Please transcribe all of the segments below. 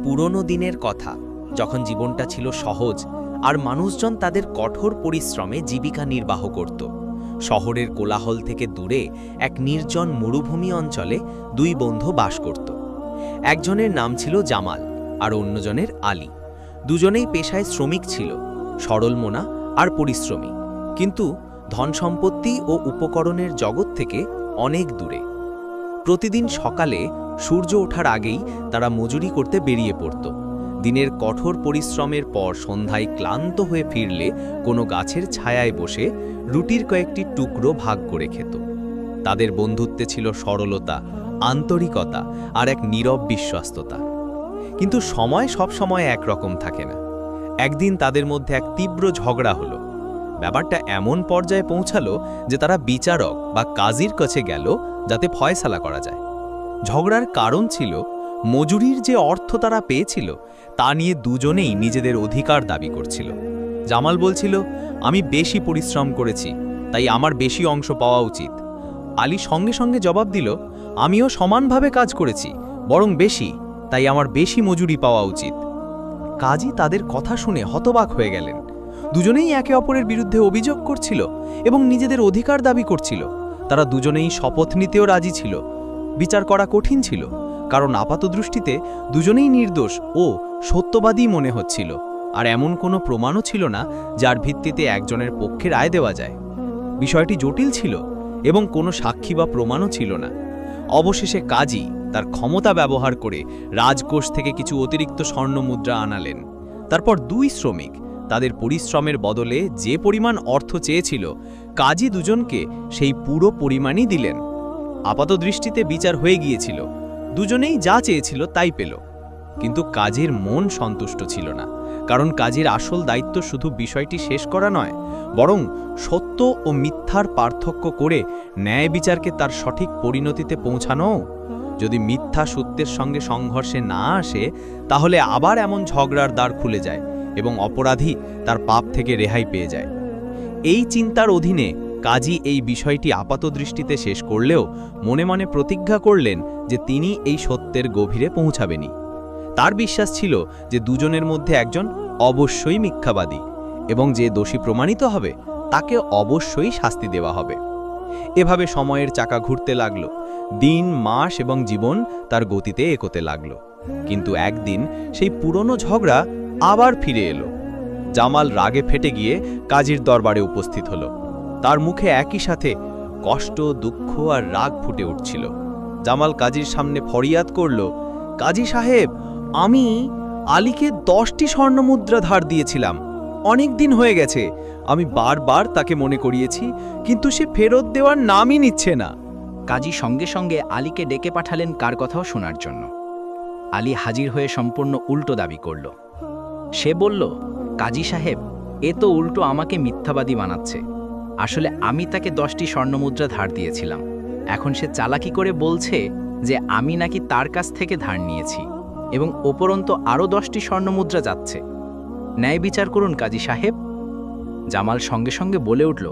পুরনো দিনের কথা, যখন জীবনটা ছিল সহজ আর মানুষজন তাদের কঠোর পরিশ্রমে জীবিকা নির্বাহ করত। শহরের কোলাহল থেকে দূরে এক নির্জন মরুভূমি অঞ্চলে দুই বন্ধু বাস করত। একজনের নাম ছিল জামাল আর অন্যজনের আলী। দুজনেই পেশায় শ্রমিক ছিল, সরল মনা আর পরিশ্রমী, কিন্তু ধন সম্পত্তি ও উপকরণের জগৎ থেকে অনেক দূরে। প্রতিদিন সকালে সূর্য ওঠার আগেই তারা মজুরি করতে বেরিয়ে পড়ত। দিনের কঠোর পরিশ্রমের পর সন্ধ্যায় ক্লান্ত হয়ে ফিরলে কোনো গাছের ছায়ায় বসে রুটির কয়েকটি টুকরো ভাগ করে খেত। তাদের বন্ধুত্বে ছিল সরলতা, আন্তরিকতা আর এক নীরব বিশ্বস্ততা। কিন্তু সময় সব সময় একরকম থাকে না। একদিন তাদের মধ্যে এক তীব্র ঝগড়া হলো। ব্যাপারটা এমন পর্যায়ে পৌঁছালো যে তারা বিচারক বা কাজীর কাছে গেল যাতে ফয়সালা করা যায়। ঝগড়ার কারণ ছিল মজুরির যে অর্থ তারা পেয়েছিল তা নিয়ে দুজনেই নিজেদের অধিকার দাবি করছিল। জামাল বলছিল, আমি বেশি পরিশ্রম করেছি, তাই আমার বেশি অংশ পাওয়া উচিত। আলী সঙ্গে সঙ্গে জবাব দিল, আমিও সমানভাবে কাজ করেছি, বরং বেশি, তাই আমার বেশি মজুরি পাওয়া উচিত। কাজী তাদের কথা শুনে হতবাক হয়ে গেলেন। দুজনেই একে অপরের বিরুদ্ধে অভিযোগ করছিল এবং নিজেদের অধিকার দাবি করছিল। তারা দুজনেই শপথ নিতেও রাজি ছিল। বিচার করা কঠিন ছিল, কারণ আপাতদৃষ্টিতে দুজনেই নির্দোষ ও সত্যবাদী মনে হচ্ছিল, আর এমন কোনো প্রমাণও ছিল না যার ভিত্তিতে একজনের পক্ষে রায় দেওয়া যায়। বিষয়টি জটিল ছিল এবং কোনো সাক্ষী বা প্রমাণও ছিল না। অবশেষে কাজী তার ক্ষমতা ব্যবহার করে রাজকোষ থেকে কিছু অতিরিক্ত স্বর্ণমুদ্রা আনালেন। তারপর দুই শ্রমিক তাদের পরিশ্রমের বদলে যে পরিমাণ অর্থ চেয়েছিল, কাজী দুজনকে সেই পুরো পরিমাণই দিলেন। আপাতদৃষ্টিতে বিচার হয়ে গিয়েছিল, দুজনেই যা চেয়েছিল তাই পেল। কিন্তু কাজীর মন সন্তুষ্ট ছিল না, কারণ কাজীর আসল দায়িত্ব শুধু বিষয়টি শেষ করা নয়, বরং সত্য ও মিথ্যার পার্থক্য করে ন্যায় বিচারকে তার সঠিক পরিণতিতে পৌঁছানো। যদি মিথ্যা সত্যের সঙ্গে সংঘর্ষে না আসে, তাহলে আবার এমন ঝগড়ার দ্বার খুলে যায় এবং অপরাধী তার পাপ থেকে রেহাই পেয়ে যায়। এই চিন্তার অধীনে কাজী এই বিষয়টি আপাতদৃষ্টিতে শেষ করলেও মনে মনে প্রতিজ্ঞা করলেন যে তিনি এই সত্যের গভীরে পৌঁছাবেনই। তার বিশ্বাস ছিল যে দুজনের মধ্যে একজন অবশ্যই মিথ্যাবাদী এবং যে দোষী প্রমাণিত হবে তাকে অবশ্যই শাস্তি দেওয়া হবে। এভাবে সময়ের চাকা ঘুরতে লাগলো। দিন, মাস এবং জীবন তার গতিতে এগোতে লাগলো। কিন্তু একদিন সেই পুরনো ঝগড়া আবার ফিরে এলো। জামাল রাগে ফেটে গিয়ে কাজীর দরবারে উপস্থিত হলো। তার মুখে একই সাথে কষ্ট, দুঃখ আর রাগ ফুটে উঠছিল। জামাল কাজীর সামনে ফরিয়াদ করল, কাজী সাহেব, আমি আলীকে 10টি স্বর্ণমুদ্রা ধার দিয়েছিলাম। অনেক দিন হয়ে গেছে, আমি বারবার তাকে মনে করিয়েছি, কিন্তু সে ফেরত দেওয়ার নামই নিচ্ছে না। কাজী সঙ্গে সঙ্গে আলীকে ডেকে পাঠালেন কার কথাও শোনার জন্য। আলী হাজির হয়ে সম্পূর্ণ উল্টো দাবি করল। সে বলল, কাজী সাহেব, এ তো উল্টো আমাকে মিথ্যাবাদী বানাচ্ছে। আসলে আমি তাকে 10টি স্বর্ণমুদ্রা ধার দিয়েছিলাম। এখন সে চালাকি করে বলছে যে আমি নাকি তার কাছ থেকে ধার নিয়েছি এবং উপরন্তু আরও 10টি স্বর্ণমুদ্রা যাচ্ছে। ন্যায় বিচার করুন কাজী সাহেব। জামাল সঙ্গে সঙ্গে বলে উঠল,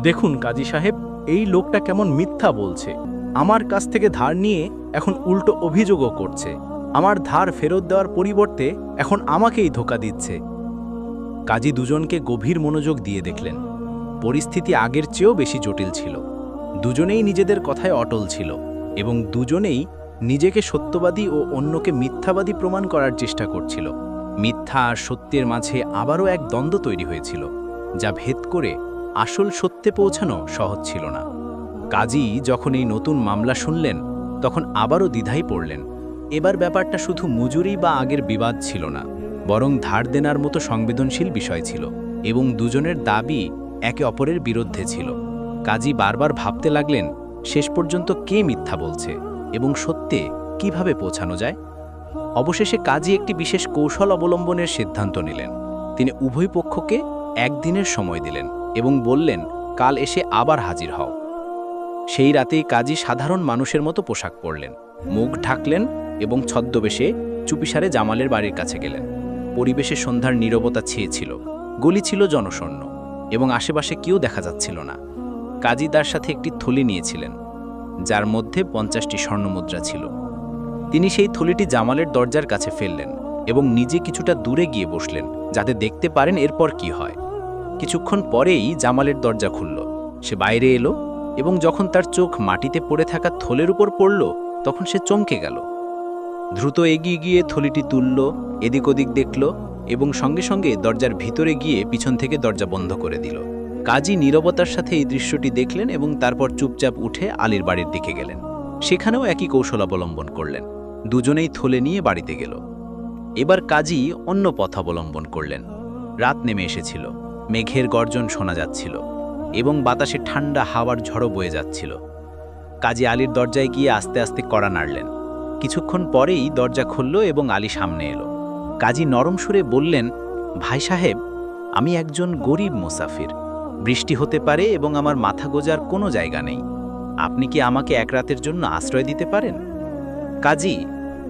দেখুন কাজী সাহেব, এই লোকটা কেমন মিথ্যা বলছে। আমার কাছ থেকে ধার নিয়ে এখন উল্টো অভিযোগও করছে। আমার ধার ফেরত দেওয়ার পরিবর্তে এখন আমাকেই ধোঁকা দিচ্ছে। কাজী দুজনকে গভীর মনোযোগ দিয়ে দেখলেন। পরিস্থিতি আগের চেয়েও বেশি জটিল ছিল। দুজনেই নিজেদের কথায় অটল ছিল এবং দুজনেই নিজেকে সত্যবাদী ও অন্যকে মিথ্যাবাদী প্রমাণ করার চেষ্টা করছিল। মিথ্যা আর সত্যের মাঝে আবারও এক দ্বন্দ্ব তৈরি হয়েছিল, যা ভেদ করে আসল সত্যে পৌঁছানো সহজ ছিল না। কাজী যখন এই নতুন মামলা শুনলেন, তখন আবারও দ্বিধায় পড়লেন। এবার ব্যাপারটা শুধু মজুরি বা আগের বিবাদ ছিল না, বরং ধার দেনার মতো সংবেদনশীল বিষয় ছিল এবং দুজনের দাবি একে অপরের বিরুদ্ধে ছিল। কাজী বারবার ভাবতে লাগলেন, শেষ পর্যন্ত কে মিথ্যা বলছে এবং সত্যে কিভাবে পৌঁছানো যায়। অবশেষে কাজী একটি বিশেষ কৌশল অবলম্বনের সিদ্ধান্ত নিলেন। তিনি উভয় পক্ষকে একদিনের সময় দিলেন এবং বললেন, কাল এসে আবার হাজির হও। সেই রাতেই কাজী সাধারণ মানুষের মতো পোশাক পরলেন, মুখ ঢাকলেন এবং ছদ্মবেশে চুপিসারে জামালের বাড়ির কাছে গেলেন। পরিবেশে সন্ধ্যার নীরবতা ছেয়েছিল। গলি ছিল জনশূন্য এবং আশেপাশে কেউ দেখা যাচ্ছিল না। কাজী তার সাথে একটি থলি নিয়েছিলেন, যার মধ্যে 50টি স্বর্ণমুদ্রা ছিল। তিনি সেই থলিটি জামালের দরজার কাছে ফেললেন এবং নিজে কিছুটা দূরে গিয়ে বসলেন, যাতে দেখতে পারেন এরপর কি হয়। কিছুক্ষণ পরেই জামালের দরজা খুলল। সে বাইরে এলো এবং যখন তার চোখ মাটিতে পড়ে থাকা থলের উপর পড়ল, তখন সে চমকে গেল। দ্রুত এগিয়ে গিয়ে থলিটি তুলল, এদিক ওদিক দেখল এবং সঙ্গে সঙ্গে দরজার ভিতরে গিয়ে পিছন থেকে দরজা বন্ধ করে দিল। কাজী নীরবতার সাথে এই দৃশ্যটি দেখলেন এবং তারপর চুপচাপ উঠে আলীর বাড়ির দিকে গেলেন। সেখানেও একই কৌশল অবলম্বন করলেন। দুজনেই থলে নিয়ে বাড়িতে গেল। এবার কাজী অন্য পথ অবলম্বন করলেন। রাত নেমে এসেছিল, মেঘের গর্জন শোনা যাচ্ছিল এবং বাতাসে ঠান্ডা হাওয়ার ঝড়ো বয়ে যাচ্ছিল। কাজী আলীর দরজায় গিয়ে আস্তে আস্তে কড়া নাড়লেন। কিছুক্ষণ পরেই দরজা খুলল এবং আলী সামনে এলো। কাজী নরম সুরে বললেন, ভাই সাহেব, আমি একজন গরিব মুসাফির। বৃষ্টি হতে পারে এবং আমার মাথা গোজার কোনো জায়গা নেই। আপনি কি আমাকে এক রাতের জন্য আশ্রয় দিতে পারেন? কাজী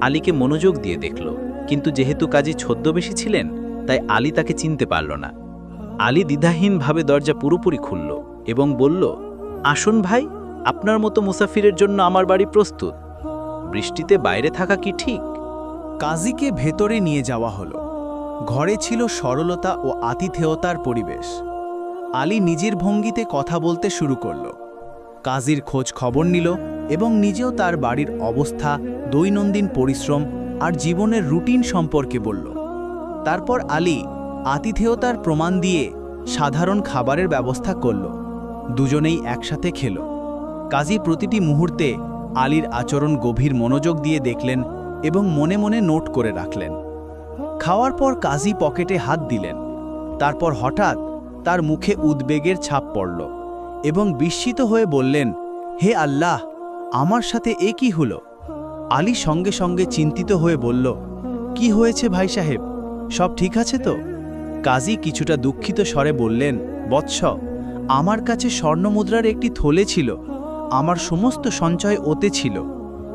আলীকে মনোযোগ দিয়ে দেখল, কিন্তু যেহেতু কাজী ছদ্মবেশী ছিলেন, তাই আলী তাকে চিনতে পারল না। আলী দ্বিধাহীনভাবে দরজা পুরোপুরি খুলল এবং বলল, আসুন ভাই, আপনার মতো মুসাফিরের জন্য আমার বাড়ি প্রস্তুত। বৃষ্টিতে বাইরে থাকা কি ঠিক? কাজীকে ভেতরে নিয়ে যাওয়া হলো। ঘরে ছিল সরলতা ও আতিথেয়তার পরিবেশ। আলী নিজের ভঙ্গিতে কথা বলতে শুরু করল। কাজীর খোঁজ খবর নিল এবং নিজেও তার বাড়ির অবস্থা, দৈনন্দিন পরিশ্রম আর জীবনের রুটিন সম্পর্কে বলল। তারপর আলী আতিথেয়তার প্রমাণ দিয়ে সাধারণ খাবারের ব্যবস্থা করল। দুজনেই একসাথে খেল। কাজী প্রতিটি মুহূর্তে আলীর আচরণ গভীর মনোযোগ দিয়ে দেখলেন এবং মনে মনে নোট করে রাখলেন। খাওয়ার পর কাজী পকেটে হাত দিলেন। তারপর হঠাৎ তার মুখে উদ্বেগের ছাপ পড়ল এবং বিস্মিত হয়ে বললেন, হে আল্লাহ, আমার সাথে এ কি হলো? আলী সঙ্গে সঙ্গে চিন্তিত হয়ে বলল, কি হয়েছে ভাই সাহেব, সব ঠিক আছে তো? কাজী কিছুটা দুঃখিত স্বরে বললেন, বৎস, আমার কাছে স্বর্ণমুদ্রার একটি থলে ছিল। আমার সমস্ত সঞ্চয় ওতে ছিল।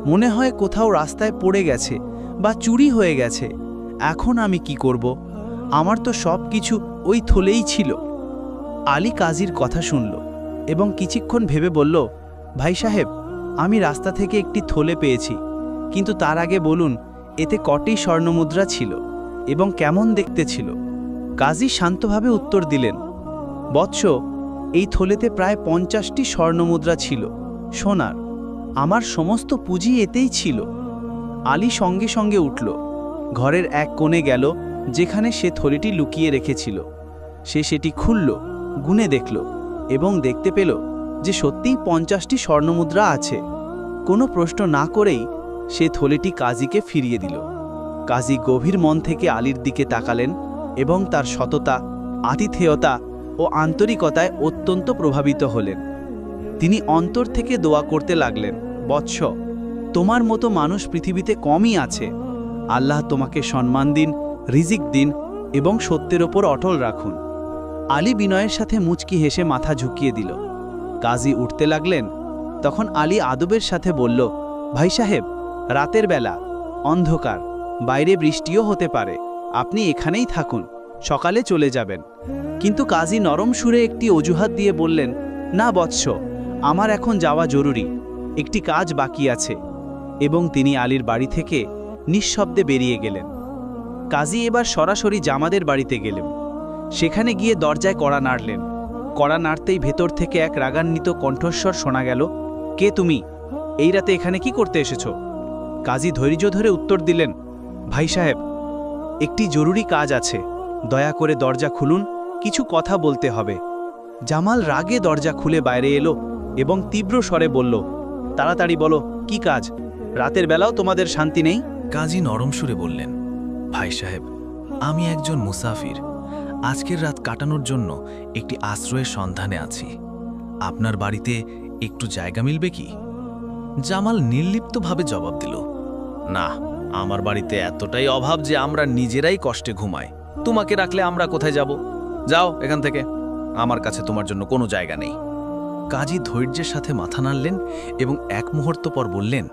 মনে হয় কোথাও রাস্তায় পড়ে গেছে বা চুরি হয়ে গেছে। এখন আমি কি করব? আমার তো সব কিছু ওই থলেই ছিল। আলী কাজীর কথা শুনল এবং কিছুক্ষণ ভেবে বলল, ভাই সাহেব, আমি রাস্তা থেকে একটি থলে পেয়েছি, কিন্তু তার আগে বলুন এতে কটি স্বর্ণমুদ্রা ছিল এবং কেমন দেখতে ছিল? কাজী শান্তভাবে উত্তর দিলেন, বৎস, এই থলেতে প্রায় 50টি স্বর্ণমুদ্রা ছিল, সোনার। আমার সমস্ত পুঁজি এতেই ছিল। আলী সঙ্গে সঙ্গে উঠল, ঘরের এক কোণে গেল যেখানে সে থলিটি লুকিয়ে রেখেছিল। সে সেটি খুলল, গুনে দেখল এবং দেখতে পেল যে সত্যিই 50টি স্বর্ণমুদ্রা আছে। কোনো প্রশ্ন না করেই সে থলিটি কাজীকে ফিরিয়ে দিল। কাজী গভীর মন থেকে আলীর দিকে তাকালেন এবং তার সততা, আতিথেয়তা ও আন্তরিকতায় অত্যন্ত প্রভাবিত হলেন। তিনি অন্তর থেকে দোয়া করতে লাগলেন, বৎস, তোমার মতো মানুষ পৃথিবীতে কমই আছে। আল্লাহ তোমাকে সম্মান দিন, রিজিক দিন এবং সত্যের ওপর অটল রাখুন। আলী বিনয়ের সাথে মুচকি হেসে মাথা ঝুঁকিয়ে দিল। কাজী উঠতে লাগলেন। তখন আলী আদবের সাথে বলল, ভাই সাহেব, রাতের বেলা, অন্ধকার, বাইরে বৃষ্টিও হতে পারে, আপনি এখানেই থাকুন, সকালে চলে যাবেন। কিন্তু কাজী নরম সুরে একটি অজুহাত দিয়ে বললেন, না বৎস, আমার এখন যাওয়া জরুরি, একটি কাজ বাকি আছে। এবং তিনি আলীর বাড়ি থেকে নিঃশব্দে বেরিয়ে গেলেন। কাজী এবার সরাসরি জামাদের বাড়িতে গেলেন। সেখানে গিয়ে দরজায় কড়া নাড়লেন। কড়া নাড়তেই ভেতর থেকে এক রাগান্বিত কণ্ঠস্বর শোনা গেল, কে তুমি? এই রাতে এখানে কি করতে এসেছ? কাজী ধৈর্য ধরে উত্তর দিলেন, ভাই সাহেব, একটি জরুরি কাজ আছে, দয়া করে দরজা খুলুন, কিছু কথা বলতে হবে। জামাল রাগে দরজা খুলে বাইরে এলো এবং তীব্র স্বরে বলল, তাড়াতাড়ি বলো, কি কাজ? রাতের বেলাও তোমাদের শান্তি নেই? কাজী নরম সুরে বললেন, ভাই সাহেব, আমি একজন মুসাফির। আজকের রাত কাটানোর জন্য একটি আশ্রয়ের সন্ধানে আছি। আপনার বাড়িতে একটু জায়গা মিলবে কি? জামাল নির্লিপ্তভাবে জবাব দিল, না, আমার বাড়িতে এতটাই অভাব যে আমরা নিজেরাই কষ্টে ঘুমাই। তোমাকে রাখলে আমরা কোথায় যাব? যাও এখান থেকে, আমার কাছে তোমার জন্য কোনো জায়গা নেই। কাজী ধৈর্যের সাথে মাথা নাড়লেন এবং এক মুহূর্ত পর বললেন,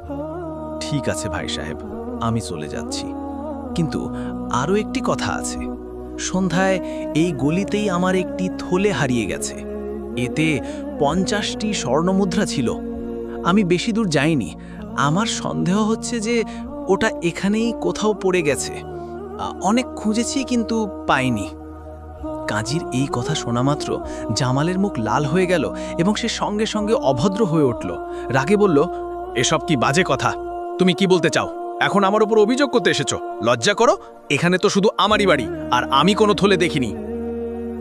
ঠিক আছে ভাই সাহেব, আমি চলে যাচ্ছি, কিন্তু আরও একটি কথা আছে। সন্ধ্যায় এই গলিতেই আমার একটি থলে হারিয়ে গেছে। এতে 50টি স্বর্ণমুদ্রা ছিল। আমি বেশি দূর যাইনি। আমার সন্দেহ হচ্ছে যে ওটা এখানেই কোথাও পড়ে গেছে। অনেক খুঁজেছি কিন্তু পাইনি। কাজীর এই কথা শোনা মাত্র জামালের মুখ লাল হয়ে গেল এবং সে সঙ্গে সঙ্গে অভদ্র হয়ে উঠল। রাগে বলল, এসব কি বাজে কথা? তুমি কি বলতে চাও? এখন আমার উপর অভিযোগ করতে এসেছো? লজ্জা করো, এখানে তো শুধু আমারই বাড়ি, আর আমি কোনো থলে দেখিনি।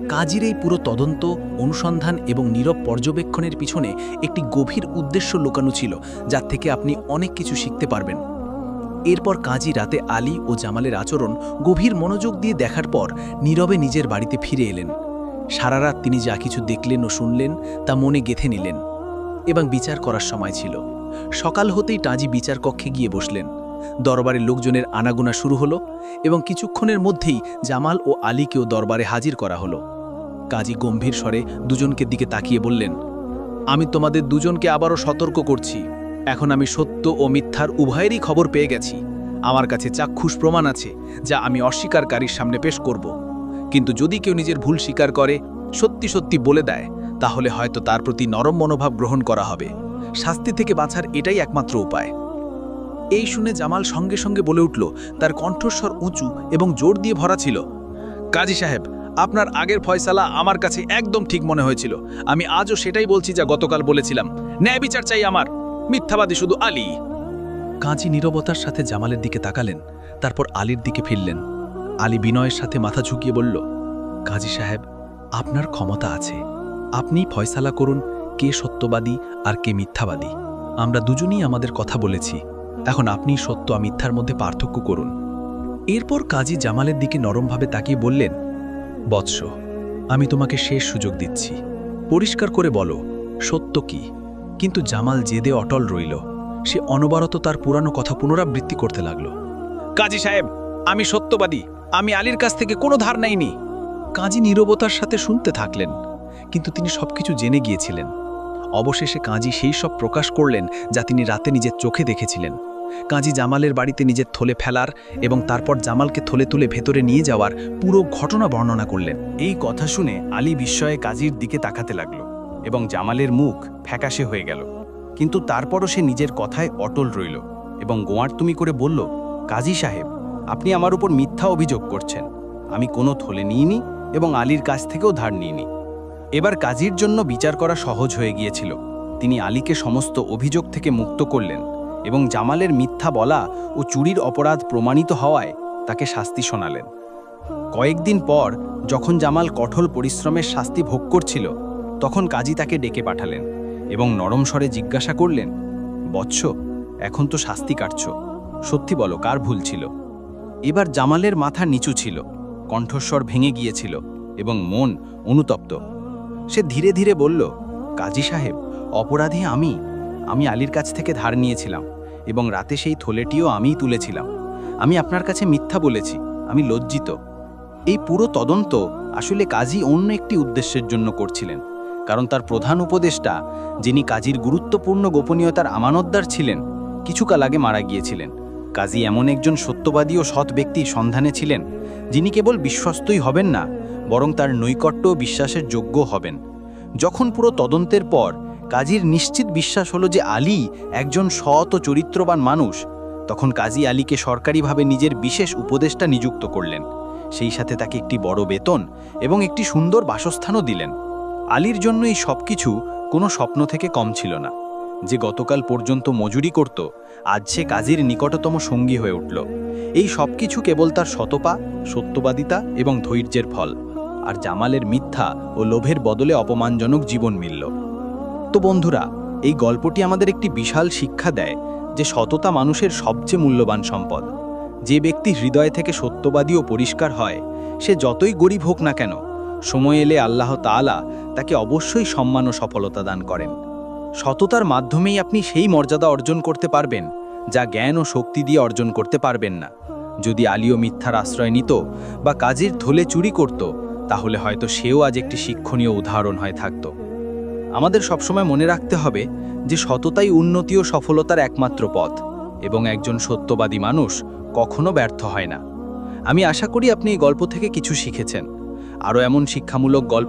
কাজীর এই পুরো তদন্ত, অনুসন্ধান এবং নীরব পর্যবেক্ষণের পিছনে একটি গভীর উদ্দেশ্য লুকানো ছিল, যার থেকে আপনি অনেক কিছু শিখতে পারবেন। এরপর কাজী রাতে আলী ও জামালের আচরণ গভীর মনোযোগ দিয়ে দেখার পর নীরবে নিজের বাড়িতে ফিরে এলেন। সারা রাত তিনি যা কিছু দেখলেন ও শুনলেন তা মনে গেঁথে নিলেন এবং বিচার করার সময় ছিল। সকাল হতেই টাজি বিচার কক্ষে গিয়ে বসলেন। দরবারের লোকজনের আনাগোনা শুরু হলো এবং কিছুক্ষণের মধ্যেই জামাল ও আলীকেও দরবারে হাজির করা হলো। কাজী গম্ভীর স্বরে দুজনকে দিকে তাকিয়ে বললেন, আমি তোমাদের দুজনকে আবারও সতর্ক করছি। এখন আমি সত্য ও মিথ্যার উভয়েরই খবর পেয়ে গেছি। আমার কাছে চাক্ষুষ প্রমাণ আছে যা আমি অস্বীকারীর সামনে পেশ করব। কিন্তু যদি কেউ নিজের ভুল স্বীকার করে, সত্যি সত্যি বলে দেয়, তাহলে হয়তো তার প্রতি নরম মনোভাব গ্রহণ করা হবে। শাস্তি থেকে বাঁচার এটাই একমাত্র উপায়। এই শুনে জামাল সঙ্গে সঙ্গে বলে উঠল, তার কণ্ঠস্বর উঁচু এবং জোর দিয়ে ভরা ছিল, কাজী সাহেব, আপনার আগের ফয়সালা আমার কাছে একদম ঠিক মনে হয়েছিল। আমি আজও সেটাই বলছি যা গতকাল বলেছিলাম। ন্যায় বিচার চাই আমার, মিথ্যাবাদী শুধু আলী। কাজী নীরবতার সাথে জামালের দিকে তাকালেন, তারপর আলীর দিকে ফিরলেন। আলী বিনয়ের সাথে মাথা ঝুঁকিয়ে বলল, কাজী সাহেব, আপনার ক্ষমতা আছে। আপনি ফয়সালা করুন কে সত্যবাদী আর কে মিথ্যাবাদী। আমরা দুজনেই আমাদের কথা বলেছি, এখন আপনি সত্য আর মিথ্যার মধ্যে পার্থক্য করুন। এরপর কাজী জামালের দিকে নরমভাবে তাকিয়ে বললেন, বৎস, আমি তোমাকে শেষ সুযোগ দিচ্ছি, পরিষ্কার করে বলো সত্য কি। কিন্তু জামাল জেদে অটল রইল। সে অনবরত তার পুরানো কথা পুনরাবৃত্তি করতে লাগল, কাজী সাহেব, আমি সত্যবাদী, আমি আলীর কাছ থেকে কোনো ধার নেইনি। কাজী নীরবতার সাথে শুনতে থাকলেন, কিন্তু তিনি সবকিছু জেনে গিয়েছিলেন। অবশেষে কাজী সেই সব প্রকাশ করলেন যা তিনি রাতে নিজের চোখে দেখেছিলেন। কাজী জামালের বাড়িতে নিজের থলে ফেলার এবং তারপর জামালকে থলে তুলে ভেতরে নিয়ে যাওয়ার পুরো ঘটনা বর্ণনা করলেন। এই কথা শুনে আলী বিস্ময়ে কাজীর দিকে তাকাতে লাগল এবং জামালের মুখ ফ্যাকাশে হয়ে গেল। কিন্তু তারপরও সে নিজের কথায় অটল রইল এবং গোয়ার তুমি করে বলল, কাজী সাহেব, আপনি আমার উপর মিথ্যা অভিযোগ করছেন। আমি কোনো থলে নিইনি এবং আলীর কাছ থেকেও ধার নিইনি। এবার কাজীর জন্য বিচার করা সহজ হয়ে গিয়েছিল। তিনি আলীকে সমস্ত অভিযোগ থেকে মুক্ত করলেন এবং জামালের মিথ্যা বলা ও চুরির অপরাধ প্রমাণিত হওয়ায় তাকে শাস্তি শোনালেন। কয়েকদিন পর যখন জামাল কঠোর পরিশ্রমের শাস্তি ভোগ করছিল, তখন কাজী তাকে ডেকে পাঠালেন এবং নরম স্বরে জিজ্ঞাসা করলেন, বৎস, এখন তো শাস্তি কাটছ, সত্যি বলো কার ভুল ছিল? এবার জামালের মাথা নিচু ছিল, কণ্ঠস্বর ভেঙে গিয়েছিল এবং মন অনুতপ্ত। সে ধীরে ধীরে বলল, কাজী সাহেব, অপরাধী আমি আলীর কাছ থেকে ধার নিয়েছিলাম এবং রাতে সেই থলেটিও আমিই তুলেছিলাম। আমি আপনার কাছে মিথ্যা বলেছি, আমি লজ্জিত। এই পুরো তদন্ত আসলে কাজী অন্য একটি উদ্দেশ্যের জন্য করছিলেন, কারণ তার প্রধান উপদেষ্টা, যিনি কাজীর গুরুত্বপূর্ণ গোপনীয়তার আমানতদার ছিলেন, কিছুকাল আগে মারা গিয়েছিলেন। কাজী এমন একজন সত্যবাদী ও সৎ ব্যক্তির সন্ধানে ছিলেন, যিনি কেবল বিশ্বস্তই হবেন না, বরং তার নৈকট্য ও বিশ্বাসের যোগ্য হবেন। যখন পুরো তদন্তের পর কাজীর নিশ্চিত বিশ্বাস হলো যে আলী একজন সৎ ও চরিত্রবান মানুষ, তখন কাজী আলীকে সরকারিভাবে নিজের বিশেষ উপদেষ্টা নিযুক্ত করলেন। সেই সাথে তাকে একটি বড় বেতন এবং একটি সুন্দর বাসস্থানও দিলেন। আলীর জন্য এই সব কিছু কোনো স্বপ্ন থেকে কম ছিল না। যে গতকাল পর্যন্ত মজুরি করত, আজ সে কাজীর নিকটতম সঙ্গী হয়ে উঠল। এই সব কিছু কেবল তার সতপা, সত্যবাদিতা এবং ধৈর্যের ফল, আর জামালের মিথ্যা ও লোভের বদলে অপমানজনক জীবন মিলল। তো বন্ধুরা, এই গল্পটি আমাদের একটি বিশাল শিক্ষা দেয় যে সততা মানুষের সবচেয়ে মূল্যবান সম্পদ। যে ব্যক্তি হৃদয় থেকে সত্যবাদী ও পরিষ্কার হয়, সে যতই গরিব হোক না কেন, সময় এলে আল্লাহ তাআলা তাকে অবশ্যই সম্মান ও সফলতা দান করেন। সততার মাধ্যমেই আপনি সেই মর্যাদা অর্জন করতে পারবেন যা জ্ঞান ও শক্তি দিয়ে অর্জন করতে পারবেন না। যদি আলীও মিথ্যার আশ্রয় নিত বা কাজীর থলে চুরি করত, তাহলে হয়তো সেও আজ একটি শিক্ষণীয় উদাহরণ হয়ে থাকত। আমাদের সবসময় মনে রাখতে হবে যে সততাই উন্নতি ও সফলতার একমাত্র পথ, এবং একজন সত্যবাদী মানুষ কখনো ব্যর্থ হয় না। আমি আশা করি আপনি এই গল্প থেকে কিছু শিখেছেন। আরও এমন শিক্ষামূলক গল্পের